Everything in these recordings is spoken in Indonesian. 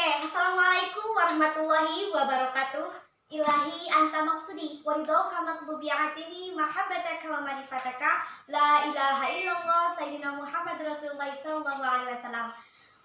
Assalamualaikum warahmatullahi wabarakatuh. Ilahi anta maksudi waridhoka matlubi atini mahabbataka wa marifataka la ilaha illallah sayyidina Muhammad Rasulullah sallallahu alaihi wasallam.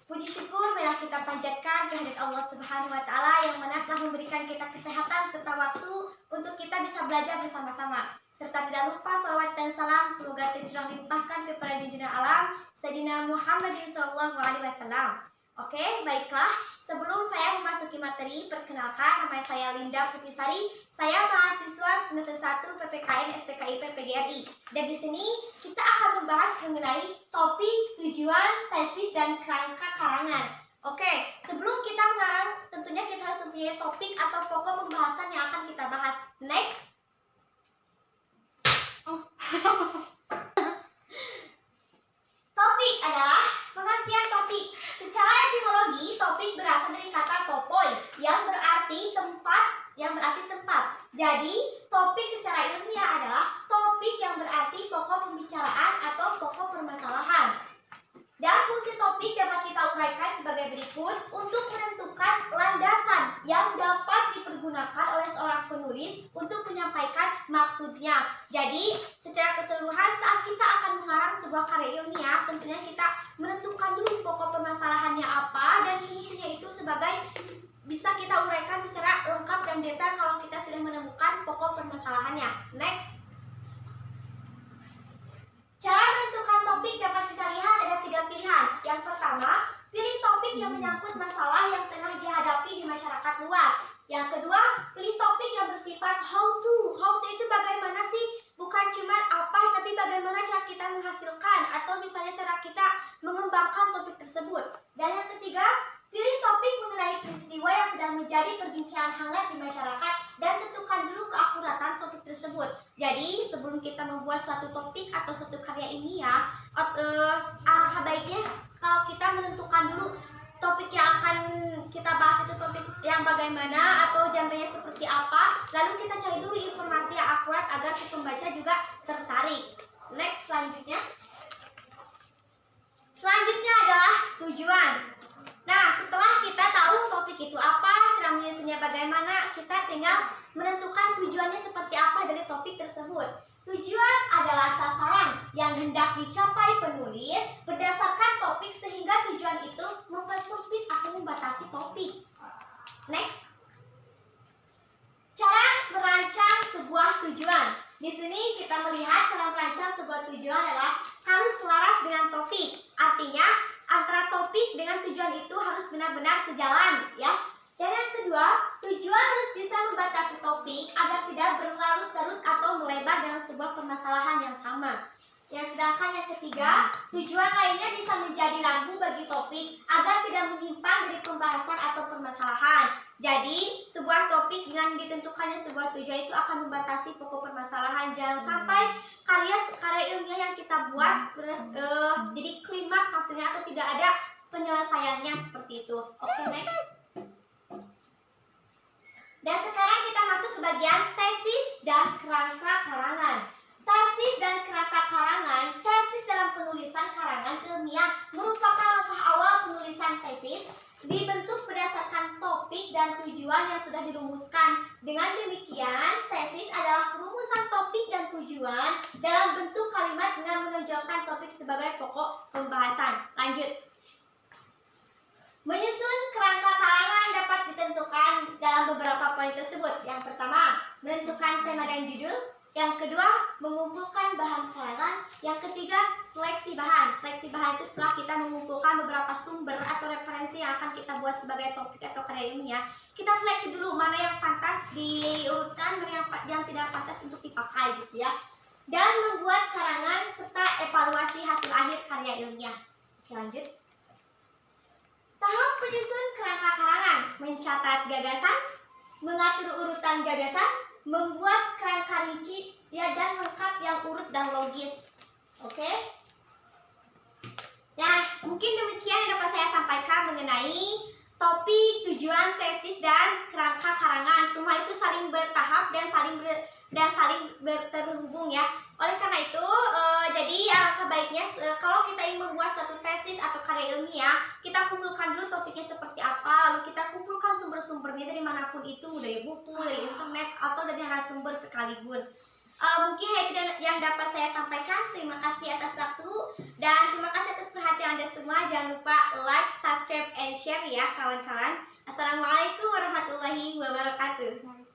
Puji syukur marilah kita panjatkan kehadirat Allah Subhanahu wa taala yang mana telah memberikan kita kesehatan serta waktu untuk kita bisa belajar bersama-sama. Serta tidak lupa salawat dan salam semoga tercurah limpahkan kepada junjungan alam Sayyidina Muhammad sallallahu alaihi wasallam. Oke, baiklah. Sebelum saya memasuki materi, perkenalkan nama saya Linda Putisari. Saya mahasiswa semester 1 PPKN STKIP PGRI. Dan di sini kita akan membahas mengenai topik, tujuan, tesis, dan kerangka karangan. Oke, sebelum kita mengarang, tentunya kita harus mempunyai topik atau pokok pembahasan yang akan kita bahas. Next. Topik adalah pengertian topik. Secara etimologi, topik berasal dari kata topoi yang berarti tempat. Jadi, topik secara ilmiah adalah topik yang berarti pokok pembicaraan atau pokok permasalahan. Dan fungsi topik dapat kita uraikan sebagai berikut untuk menentukan landasan yang dapat dipergunakan oleh seorang penulis untuk menyampaikan maksudnya. Jadi, secara keseluruhan saat kita akan mengarang sebuah karya ilmiah, tentunya kita menentukan dulu pokok permasalahannya apa dan fungsinya itu sebagai bisa kita uraikan secara lengkap dan detail kalau kita sudah menemukan pokok permasalahannya. Next. Cara menentukan topik dapat kita lihat ada 3 pilihan. Yang pertama, pilih topik yang menyangkut masalah yang tengah dihadapi di masyarakat luas. Yang kedua, pilih topik yang bersifat how to. How to itu bagaimana sih? Bukan cuma apa, tapi bagaimana cara kita menghasilkan atau misalnya cara kita mengembangkan topik tersebut. Dan yang ketiga, pilih topik mengenai peristiwa yang sedang menjadi perbincangan hangat di masyarakat dan tentukan dulu keakuratan topik tersebut. Jadi, sebelum kita membuat suatu topik atau suatu karya ilmiah, alangkah baiknya kalau kita menentukan dulu topik yang akan kita bahas itu topik yang bagaimana atau genrenya seperti apa, lalu kita cari dulu informasi yang akurat agar si pembaca juga tertarik. Next, selanjutnya adalah tujuan. Nah, setelah kita tahu topik itu apa, cara menyusunnya bagaimana, kita tinggal menentukan tujuannya seperti apa dari topik tersebut. Tujuan adalah sasaran yang hendak dicapai penulis berdasarkan topik sehingga tujuan itu mempersempit atau membatasi topik. Next. Cara merancang sebuah tujuan. Di sini kita melihat cara merancang sebuah tujuan adalah harus selaras dengan topik. Artinya, antara topik dengan tujuan itu harus benar-benar sejalan, ya. Dan yang kedua, tujuan harus bisa membatasi topik agar tidak berlarut-larut atau melebar dalam sebuah permasalahan yang sama. Yang sedangkan yang ketiga, tujuan lainnya bisa menjadi rambu bagi topik agar tidak menyimpang dari pembahasan atau permasalahan. Jadi, sebuah topik dengan ditentukannya sebuah tujuan itu akan membatasi pokok permasalahan. Jangan sampai karya ilmiah yang kita buat jadi klimaks hasilnya atau tidak ada penyelesaiannya seperti itu. Oke, next. Dan sekarang kita masuk ke bagian tesis dan kerangka karangan. Tesis dan kerangka karangan. Tesis dalam penulisan karangan ilmiah merupakan langkah awal penulisan tesis, dibentuk berdasarkan topik dan tujuan yang sudah dirumuskan. Dengan demikian, tesis adalah perumusan topik dan tujuan dalam bentuk kalimat dengan menonjolkan topik sebagai pokok pembahasan. Lanjut. Menyusun kerangka karangan dapat ditentukan dalam beberapa poin tersebut. Yang pertama, menentukan tema dan judul. Yang kedua, mengumpulkan bahan karangan. Yang ketiga, seleksi bahan. Seleksi bahan itu setelah kita mengumpulkan beberapa sumber atau referensi yang akan kita buat sebagai topik atau karya ilmiah, kita seleksi dulu mana yang pantas diurutkan, mana yang tidak pantas untuk dipakai gitu ya. Dan membuat karangan serta evaluasi hasil akhir karya ilmiah. Oke, lanjut. Tahap penyusun kerangka karangan: mencatat gagasan, mengatur urutan gagasan, membuat kerangka rinci ya dan lengkap yang urut dan logis. Oke? Nah, mungkin demikian yang dapat saya sampaikan mengenai topik, tujuan, tesis, dan kerangka karangan. Semua itu saling bertahap dan saling terhubung ya. Oleh karena itu, jadi alangkah baiknya kalau kita ingin membuat suatu tesis atau karya ilmiah, kita kumpulkan dulu topiknya seperti apa, lalu kita sumbernya dari manapun itu, dari buku, dari internet, atau dari narasumber sekalipun. Mungkin itu yang dapat saya sampaikan. Terima kasih atas waktu dan terima kasih atas perhatian Anda semua. Jangan lupa like, subscribe, and share ya kawan-kawan. Assalamualaikum warahmatullahi wabarakatuh.